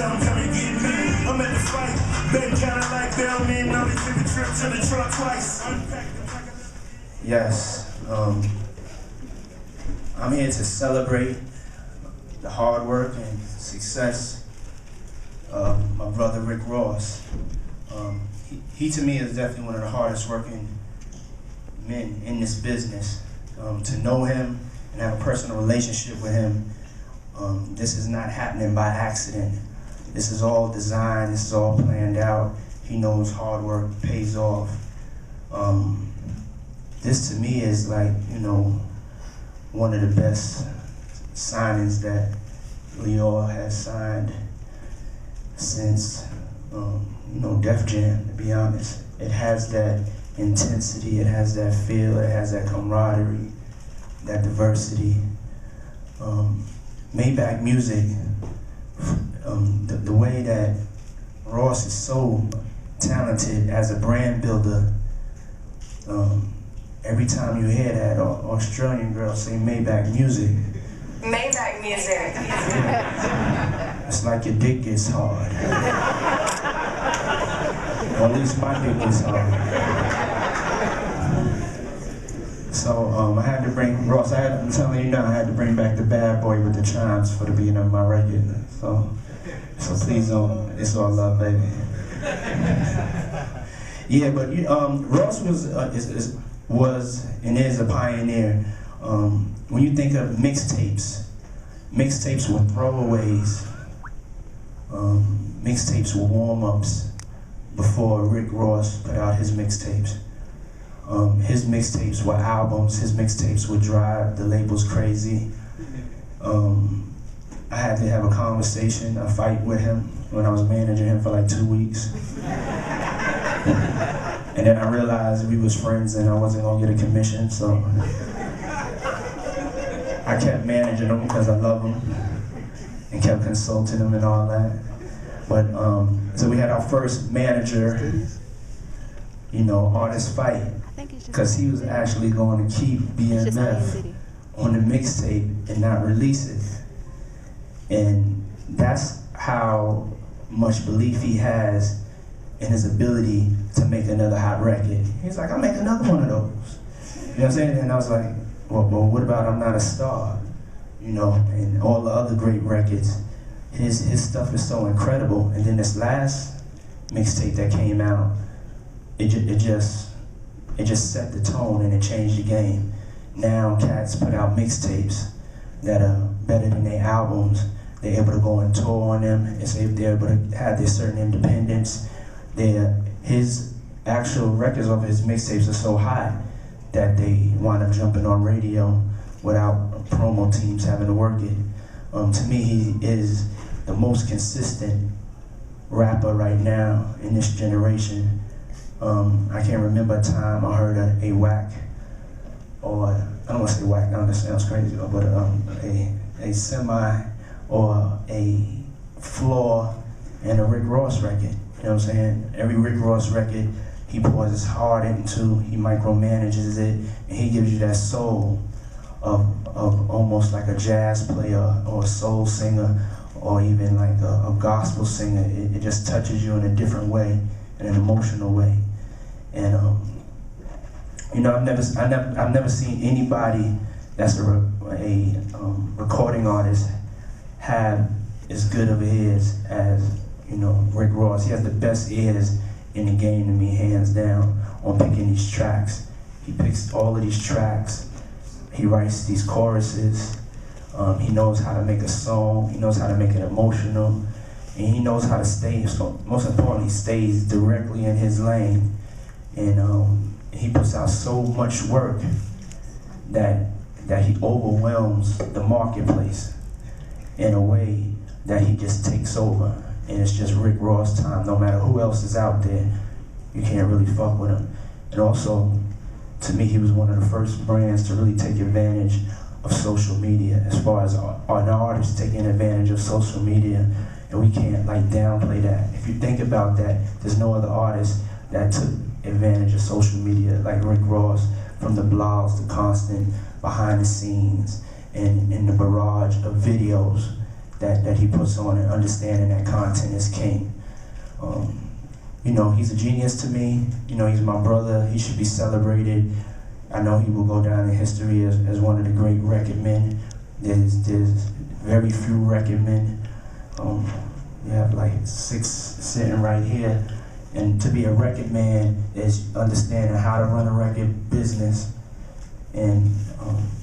tell them come and get me. I'm at the fight, been kinda like they don't even know they took a trip to the truck twice. Yes, I'm here to celebrate the hard work and success of my brother Rick Ross. He to me is definitely one of the hardest working men in this business. To know him and have a personal relationship with him, this is not happening by accident. This is all designed, this is all planned out. He knows hard work pays off. This to me is like, you know, one of the best signings that we all have signed since, you know, Def Jam, to be honest. It has that intensity, it has that feel, it has that camaraderie, that diversity. Maybach Music, the way that Ross is so talented as a brand builder, every time you hear that Australian girl say Maybach Music, Maybach Music. it's like your dick gets hard. Or at least my dick gets hard. So I had to bring, Ross, I'm telling you now, I had to bring back the bad boy with the chimes for the beginning of my record. So please don't, it's all love, baby. Yeah, but Ross was and is a pioneer. When you think of mixtapes were throwaways. Mixtapes were warm-ups before Rick Ross put out his mixtapes. His mixtapes were albums, his mixtapes would drive the labels crazy. I had to have a conversation, a fight with him when I was managing him for like 2 weeks. And then I realized we was friends and I wasn't gonna get a commission, so I kept managing him because I love him and kept consulting him and all that. But, so we had our first manager, you know, artist fight, because he was actually going to keep BMF on the mixtape and not release it. And that's how much belief he has in his ability to make another hot record. He's like, I'll make another one of those. You know what I'm saying? And I was like, well, what about I'm Not a Star? You know, and all the other great records. His stuff is so incredible. And then this last mixtape that came out, it just set the tone and it changed the game. Now cats put out mixtapes that are better than their albums. They're able to go on tour on them. They're able to have their certain independence. His actual records of his mixtapes are so hot that they wind up jumping on radio without promo teams having to work it. To me, he is the most consistent rapper right now in this generation. I can't remember a time I heard a whack, or I don't want to say whack, now that sounds crazy, but a semi or a flaw in a Rick Ross record. You know what I'm saying? Every Rick Ross record, he pours his heart into, he micromanages it, and he gives you that soul of almost like a jazz player or a soul singer or even like a gospel singer. It just touches you in a different way, in an emotional way. And you know, I've never seen anybody that's a recording artist have as good of ears as, you know, Rick Ross. He has the best ears in the game to me, hands down, on picking these tracks. He picks all of these tracks. He writes these choruses. He knows how to make a song. He knows how to make it emotional. And he knows how to stay, so most importantly, stays directly in his lane. And he puts out so much work that he overwhelms the marketplace in a way that he just takes over. And it's just Rick Ross time. No matter who else is out there, you can't really fuck with him. And also, to me, he was one of the first brands to really take advantage of social media, as far as an artist taking advantage of social media. And we can't like downplay that. If you think about that, there's no other artist that took advantage of social media like Rick Ross, from the blogs, the constant behind the scenes, and the barrage of videos that he puts on, and understanding that content is king. You know, he's a genius to me. You know, he's my brother. He should be celebrated. I know he will go down in history as one of the great record men. There's very few record men. We have like 6 sitting right here. And to be a record man is understanding how to run a record business and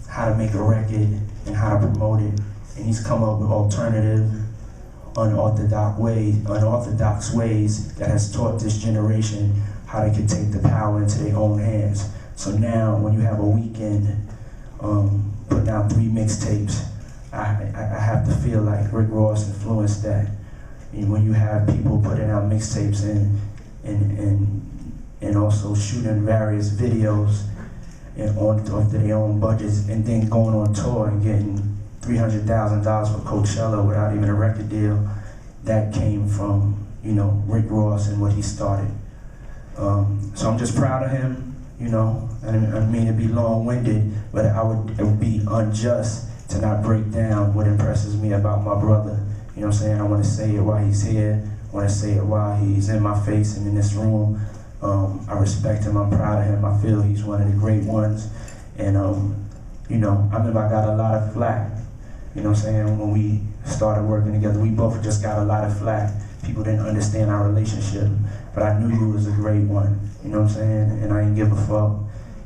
how to make a record and how to promote it. And he's come up with alternative, unorthodox ways that has taught this generation how they can take the power into their own hands. So now, when you have a weekend putting out 3 mixtapes, I have to feel like Rick Ross influenced that. And when you have people putting out mixtapes and also shooting various videos and off to their own budgets, and then going on tour and getting $300,000 for Coachella without even a record deal, that came from, you know, Rick Ross and what he started. So I'm just proud of him. You know, I didn't mean to be long-winded, but it would be unjust to not break down what impresses me about my brother. You know what I'm saying? I want to say it while he's here. I want to say it while he's in my face and in this room. I respect him. I'm proud of him. I feel he's one of the great ones. And, you know, I remember I got a lot of flack. You know what I'm saying? When we started working together, we both just got a lot of flack. People didn't understand our relationship, but I knew you was a great one. You know what I'm saying? And I didn't give a fuck.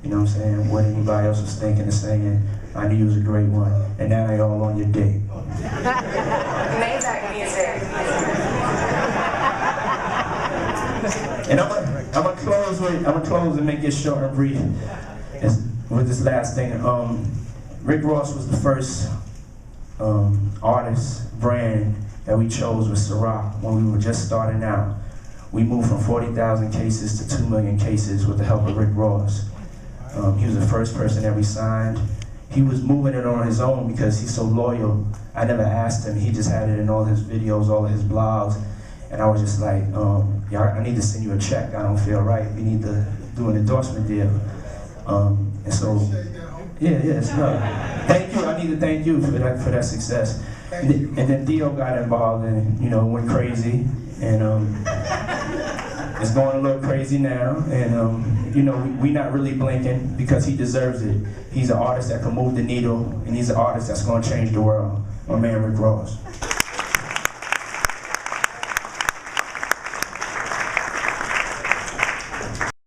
You know what I'm saying? What anybody else was thinking and saying. I knew you was a great one. And now they all on your dick. Maybach music. And I'm gonna close and make it short and brief with this last thing. Rick Ross was the first artist brand that we chose with Ciroc when we were just starting out. We moved from 40,000 cases to 2 million cases with the help of Rick Ross. He was the first person that we signed. He was moving it on his own because he's so loyal. I never asked him. He just had it in all his videos, all of his blogs. And I was just like, yeah, I need to send you a check. I don't feel right. We need to do an endorsement deal. And so, it's love. Thank you. I need to thank you for that success. And then Dio got involved and, you know, went crazy. And it's going a little crazy now. And, you know, we not really blinking because he deserves it. He's an artist that can move the needle, and he's an artist that's going to change the world. My man, Rick Ross.